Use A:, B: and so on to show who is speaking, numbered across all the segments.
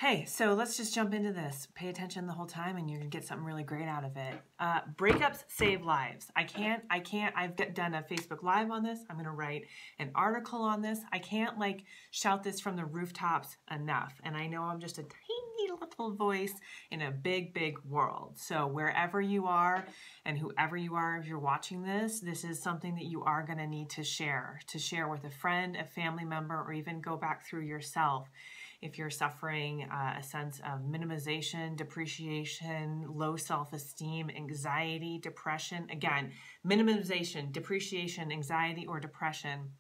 A: Hey, so let's just jump into this. Pay attention the whole time and you're gonna get something really great out of it. Breakups save lives. I've done a Facebook Live on this. I'm gonna write an article on this. I can't like shout this from the rooftops enough. And I know I'm just a tiny little voice in a big, big world. So wherever you are and whoever you are, if you're watching this, this is something that you are gonna need to share with a friend, a family member, or even go back through yourself. If you're suffering a sense of minimization, depreciation, low self-esteem, anxiety, depression, again, minimization, depreciation, anxiety, or depression,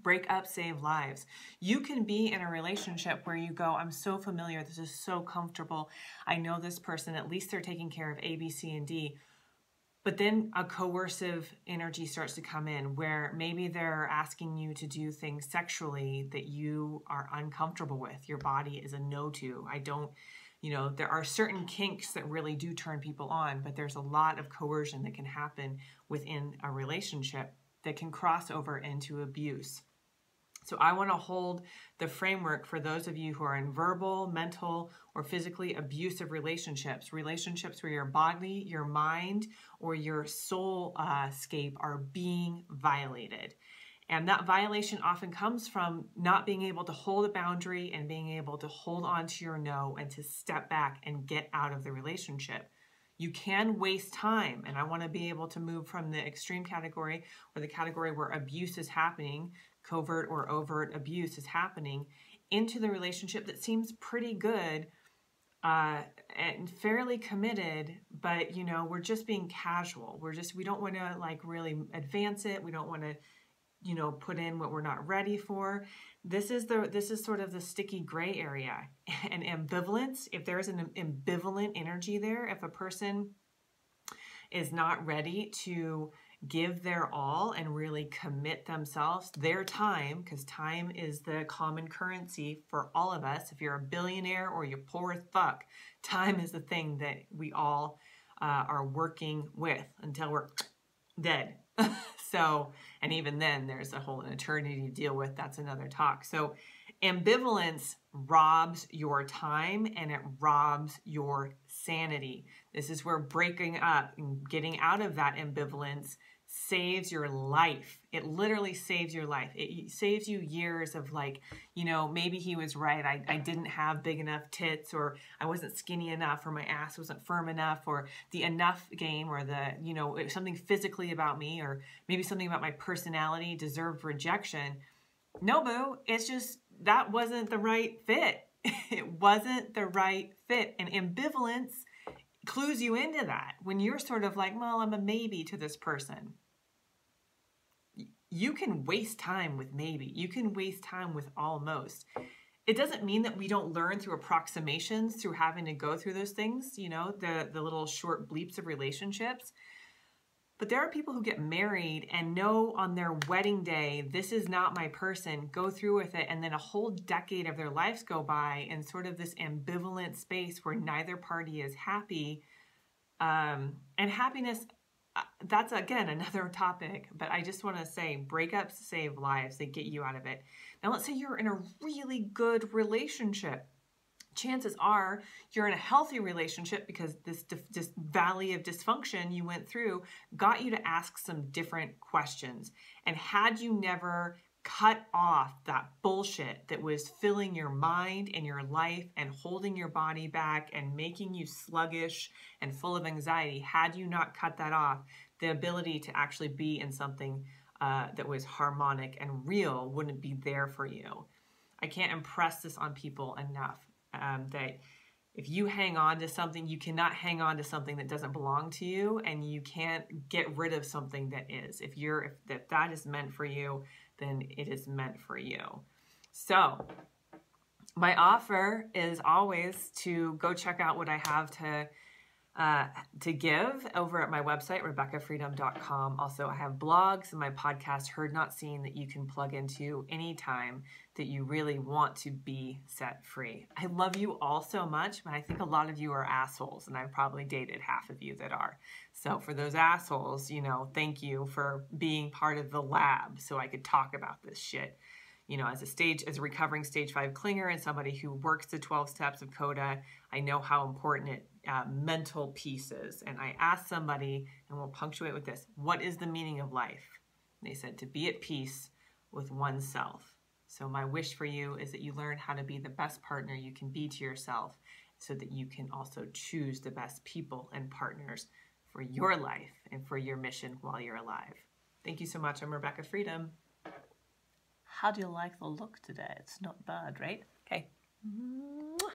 A: breakups save lives. You can be in a relationship where you go, I'm so familiar, this is so comfortable, I know this person, at least they're taking care of A, B, C, and D. But then a coercive energy starts to come in where maybe they're asking you to do things sexually that you are uncomfortable with. Your body is a no to. There are certain kinks that really do turn people on, but there's a lot of coercion that can happen within a relationship that can cross over into abuse. So I want to hold the framework for those of you who are in verbal, mental, or physically abusive relationships where your body, your mind, or your soul scape are being violated. And that violation often comes from not being able to hold a boundary and being able to hold on to your no and to step back and get out of the relationship. You can waste time, and I want to be able to move from the extreme category or the category where abuse is happening, covert or overt abuse is happening, into the relationship that seems pretty good and fairly committed, but we're just being casual. We don't want to like really advance it. We don't want to put in what we're not ready for. This is sort of the sticky gray area. And ambivalence, if there's an ambivalent energy there, if a person is not ready to give their all and really commit themselves, their time, because time is the common currency for all of us. If you're a billionaire or you're poor as fuck, time is the thing that we all are working with until we're dead. So, and even then there's a whole eternity to deal with. That's another talk. So ambivalence robs your time and it robs your sanity. This is where breaking up and getting out of that ambivalence saves your life. It literally saves your life. It saves you years of like, maybe he was right. I didn't have big enough tits, or I wasn't skinny enough, or my ass wasn't firm enough, or the enough game, or the, something physically about me, or maybe something about my personality deserved rejection. No, boo. It's just, that wasn't the right fit. It wasn't the right fit. And ambivalence clues you into that. When you're sort of like, well, I'm a maybe to this person. You can waste time with maybe. You can waste time with almost. It doesn't mean that we don't learn through approximations, through having to go through those things, the little short bleeps of relationships. But there are people who get married and know on their wedding day, this is not my person, go through with it, and then a whole decade of their lives go by in sort of this ambivalent space where neither party is happy. And happiness, that's again another topic, but I just want to say breakups save lives. They get you out of it. Now let's say you're in a really good relationship. Chances are you're in a healthy relationship because this valley of dysfunction you went through got you to ask some different questions. And had you never cut off that bullshit that was filling your mind and your life and holding your body back and making you sluggish and full of anxiety, had you not cut that off, the ability to actually be in something that was harmonic and real wouldn't be there for you. I can't impress this on people enough. That if you hang on to something, you cannot hang on to something that doesn't belong to you, and you can't get rid of something that is. If that is meant for you, then it is meant for you. So my offer is always to go check out what I have to give over at my website, RebeccaFreedom.com. Also, I have blogs and my podcast, Heard Not Seen, that you can plug into anytime that you really want to be set free. I love you all so much, but I think a lot of you are assholes, and I've probably dated half of you that are. So for those assholes, thank you for being part of the lab so I could talk about this shit. you know, as a recovering stage 5 clinger and somebody who works the 12 steps of CODA, I know how important mental peace is. And I asked somebody, and we'll punctuate with this, what is the meaning of life? And they said to be at peace with oneself. So my wish for you is that you learn how to be the best partner you can be to yourself so that you can also choose the best people and partners for your life and for your mission while you're alive. Thank you so much. I'm Rebecca Freedom. How do you like the look today? It's not bad, right? Okay.